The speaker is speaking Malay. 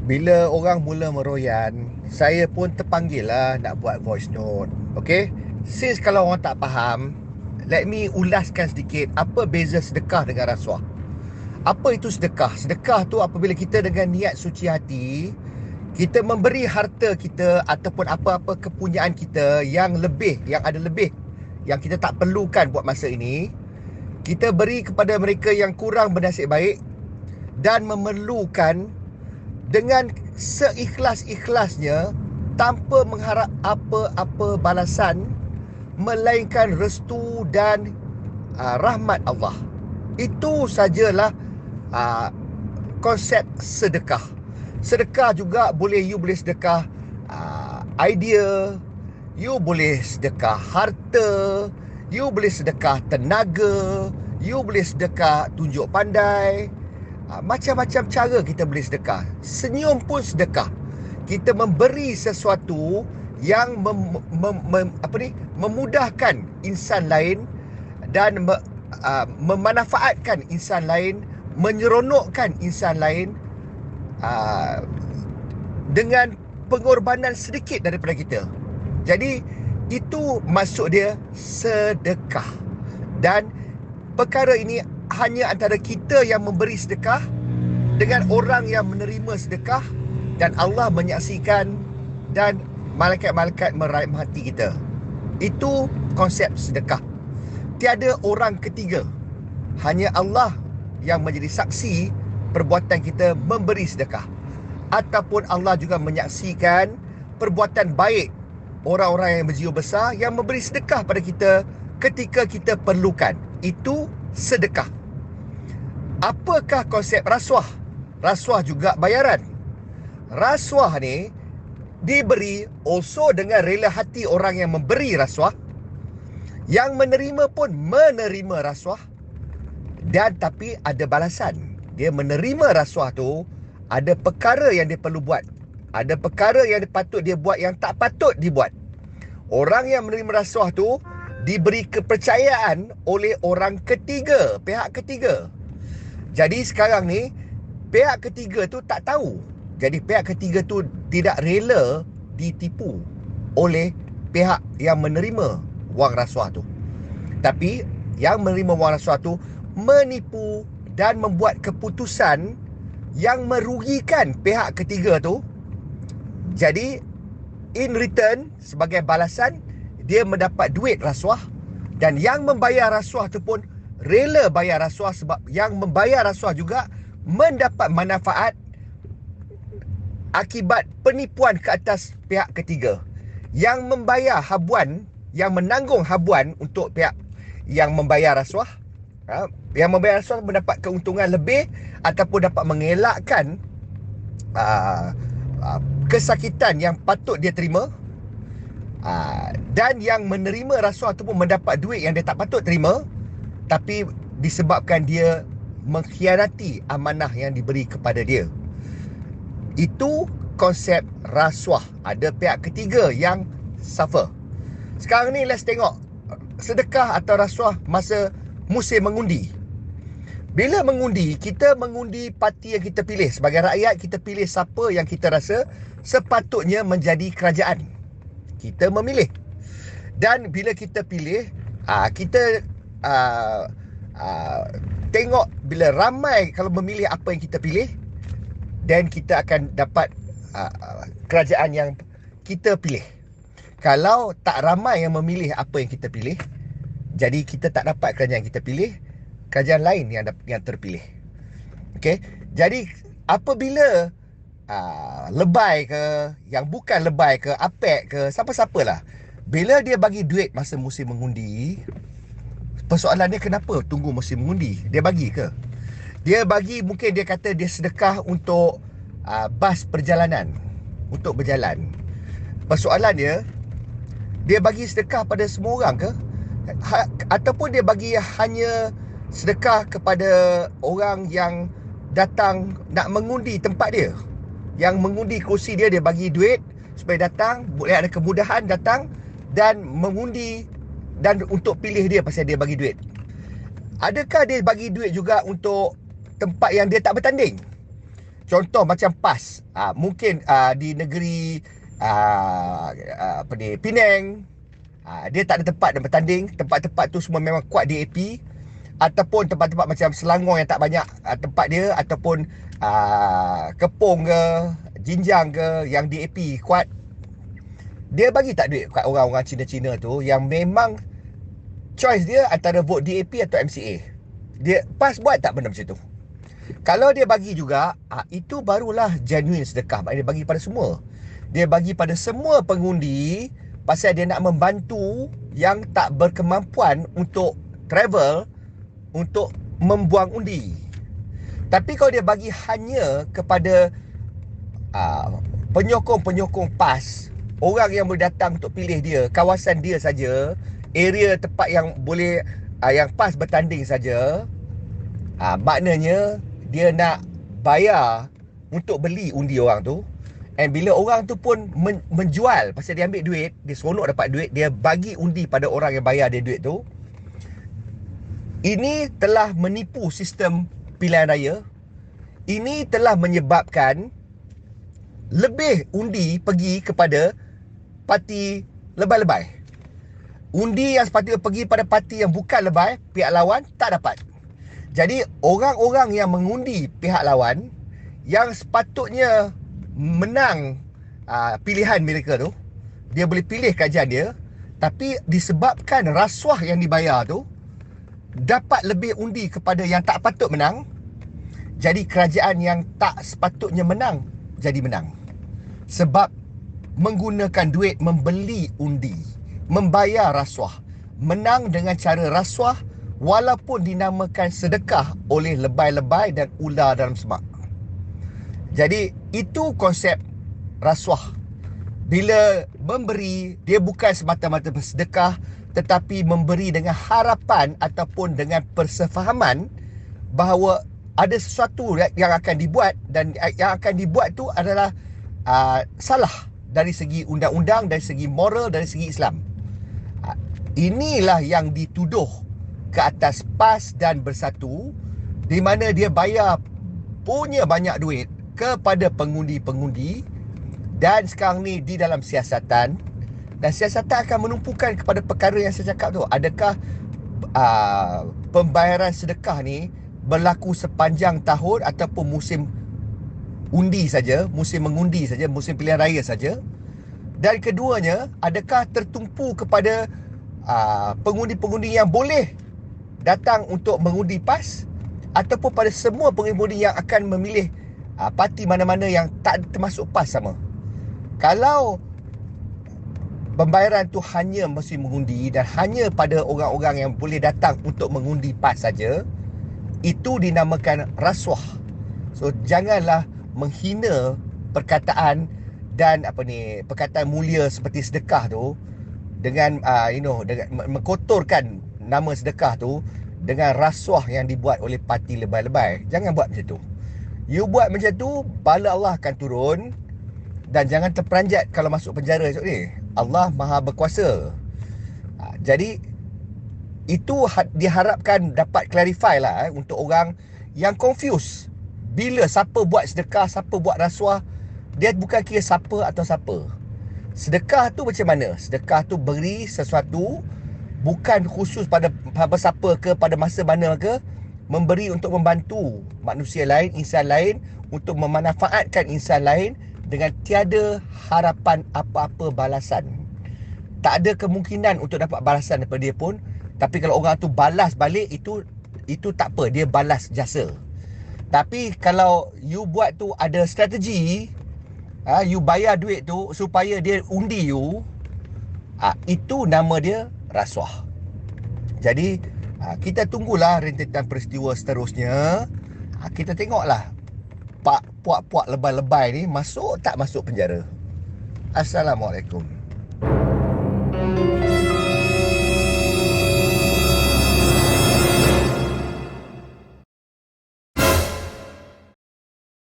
Bila orang mula meroyan, saya pun terpanggil lah nak buat voice note. Okay? Since kalau orang tak faham, let me ulaskan sedikit apa beza sedekah dengan rasuah. Apa itu sedekah? Sedekah tu apabila kita dengan niat suci hati, kita memberi harta kita ataupun apa-apa kepunyaan kita yang lebih, yang ada lebih, yang kita tak perlukan buat masa ini, kita beri kepada mereka yang kurang bernasib baik dan memerlukan dengan seikhlas-ikhlasnya tanpa mengharap apa-apa balasan melainkan restu dan rahmat Allah. Itu sajalah konsep sedekah. Sedekah juga you boleh sedekah idea, you boleh sedekah harta, you boleh sedekah tenaga, you boleh sedekah tunjuk pandai. Macam-macam cara kita boleh sedekah. Senyum pun sedekah. Kita memberi sesuatu yang memudahkan insan lain dan memanfaatkan insan lain, menyeronokkan insan lain dengan pengorbanan sedikit daripada kita. Jadi itu maksud dia sedekah. Dan perkara ini hanya antara kita yang memberi sedekah dengan orang yang menerima sedekah, dan Allah menyaksikan dan malaikat-malaikat merahmati kita. Itu konsep sedekah. Tiada orang ketiga. Hanya Allah yang menjadi saksi perbuatan kita memberi sedekah. Ataupun Allah juga menyaksikan perbuatan baik orang-orang yang berjiwa besar yang memberi sedekah pada kita ketika kita perlukan. Itu sedekah. Apakah konsep rasuah? Rasuah juga bayaran. Rasuah ni diberi also dengan rela hati orang yang memberi rasuah. Yang menerima pun menerima rasuah. Dan tapi ada balasan. Dia menerima rasuah tu, ada perkara yang dia perlu buat. Ada perkara yang patut dia buat yang tak patut dibuat. Orang yang menerima rasuah tu diberi kepercayaan oleh orang ketiga, pihak ketiga. Jadi sekarang ni pihak ketiga tu tak tahu. Jadi pihak ketiga tu tidak rela ditipu oleh pihak yang menerima wang rasuah tu. Tapi yang menerima wang rasuah tu menipu dan membuat keputusan yang merugikan pihak ketiga tu. Jadi in return, sebagai balasan, dia mendapat duit rasuah. Dan yang membayar rasuah tu pun rela bayar rasuah, sebab yang membayar rasuah juga mendapat manfaat akibat penipuan ke atas pihak ketiga. Yang membayar habuan, yang menanggung habuan untuk pihak yang membayar rasuah, yang membayar rasuah mendapat keuntungan lebih ataupun dapat mengelakkan kesakitan yang patut dia terima. Dan yang menerima rasuah tu pun mendapat duit yang dia tak patut terima, tapi disebabkan dia mengkhianati amanah yang diberi kepada dia. Itu konsep rasuah. Ada pihak ketiga yang suffer. Sekarang ni let's tengok sedekah atau rasuah masa musim mengundi. Bila mengundi, kita mengundi parti yang kita pilih. Sebagai rakyat, kita pilih siapa yang kita rasa sepatutnya menjadi kerajaan. Kita memilih. Dan bila kita pilih, kita tengok bila ramai kalau memilih apa yang kita pilih, dan kita akan dapat kerajaan yang kita pilih. Kalau tak ramai yang memilih apa yang kita pilih, jadi kita tak dapat kerajaan yang kita pilih, kerajaan lain yang terpilih. Okey. Jadi apabila lebay ke, yang bukan lebay ke, apek ke, siapa-siapalah, bila dia bagi duit masa musim mengundi, persoalan dia kenapa tunggu musim mengundi? Dia bagi ke? Dia bagi, mungkin dia kata dia sedekah untuk bas perjalanan, untuk berjalan. Persoalan dia bagi sedekah pada semua orang ke? Ataupun dia bagi hanya sedekah kepada orang yang datang nak mengundi tempat dia, yang mengundi kursi dia, dia bagi duit supaya datang, boleh ada kemudahan datang dan mengundi dan untuk pilih dia pasal dia bagi duit. Adakah dia bagi duit juga untuk tempat yang dia tak bertanding? Contoh macam PAS, mungkin di negeri apa ni, Penang, dia tak ada tempat nak bertanding. Tempat-tempat tu semua memang kuat DAP. Ataupun tempat-tempat macam Selangor yang tak banyak tempat dia. Ataupun Kepong ke, Jinjang ke, yang DAP kuat. Dia bagi tak duit kat orang-orang Cina-Cina tu yang memang choice dia antara vote DAP atau MCA. Dia PAS buat tak benda macam tu? Kalau dia bagi juga, itu barulah genuine sedekah. Dia bagi pada semua. Dia bagi pada semua pengundi pasal dia nak membantu yang tak berkemampuan untuk travel, untuk membuang undi. Tapi kalau dia bagi hanya kepada penyokong-penyokong PAS, orang yang boleh datang untuk pilih dia, kawasan dia saja, area tempat yang boleh yang PAS bertanding saja, maknanya dia nak bayar untuk beli undi orang tu. And bila orang tu pun menjual, pasal dia ambil duit, dia seronok dapat duit, dia bagi undi pada orang yang bayar dia duit tu. Ini telah menipu sistem pilihan raya. Ini telah menyebabkan lebih undi pergi kepada parti lebay-lebay. Undi yang sepatutnya pergi pada parti yang bukan lebay, pihak lawan, tak dapat. Jadi orang-orang yang mengundi pihak lawan, yang sepatutnya menang pilihan mereka tu, dia boleh pilih kajian dia, tapi disebabkan rasuah yang dibayar tu dapat lebih undi kepada yang tak patut menang. Jadi kerajaan yang tak sepatutnya menang jadi menang, sebab menggunakan duit membeli undi, membayar rasuah, menang dengan cara rasuah, walaupun dinamakan sedekah oleh lebay-lebay dan ular dalam semak. Jadi itu konsep rasuah. Bila memberi, dia bukan semata-mata bersedekah, tetapi memberi dengan harapan ataupun dengan persefahaman bahawa ada sesuatu yang akan dibuat, dan yang akan dibuat tu adalah salah dari segi undang-undang, dari segi moral, dari segi Islam. Inilah yang dituduh ke atas PAS dan Bersatu, di mana dia bayar punya banyak duit kepada pengundi-pengundi, dan sekarang ni di dalam siasatan, dan siasatan akan menumpukan kepada perkara yang saya cakap tu. Adakah pembayaran sedekah ni berlaku sepanjang tahun ataupun musim undi saja, musim mengundi saja, musim pilihan raya saja? Dan keduanya, adakah tertumpu kepada pengundi-pengundi yang boleh datang untuk mengundi PAS, ataupun pada semua pengundi yang akan memilih parti mana-mana yang tak termasuk PAS sama? Kalau pembayaran tu hanya musim mengundi dan hanya pada orang-orang yang boleh datang untuk mengundi PAS saja, itu dinamakan rasuah. So janganlah menghina perkataan dan perkataan mulia seperti sedekah tu dengan dengan mengkotorkan nama sedekah tu dengan rasuah yang dibuat oleh parti lebay-lebay. Jangan buat macam tu. You buat macam tu, bala Allah akan turun, dan jangan terperanjat kalau masuk penjara esok ni. Allah Maha berkuasa. Jadi itu diharapkan dapat clarify lah untuk orang yang confuse. Bila siapa buat sedekah, siapa buat rasuah, dia bukan kira siapa atau siapa. Sedekah tu macam mana? Sedekah tu beri sesuatu, bukan khusus pada siapa ke, pada masa mana ke. Memberi untuk membantu manusia lain, insan lain, untuk memanfaatkan insan lain dengan tiada harapan apa-apa balasan. Tak ada kemungkinan untuk dapat balasan daripada dia pun. Tapi kalau orang tu balas balik, itu tak apa, dia balas jasa. Tapi kalau you buat tu ada strategi, you bayar duit tu supaya dia undi you, itu nama dia rasuah. Jadi kita tunggulah rentetan peristiwa seterusnya. Kita tengoklah puak-puak lebay-lebay ni masuk tak masuk penjara. Assalamualaikum.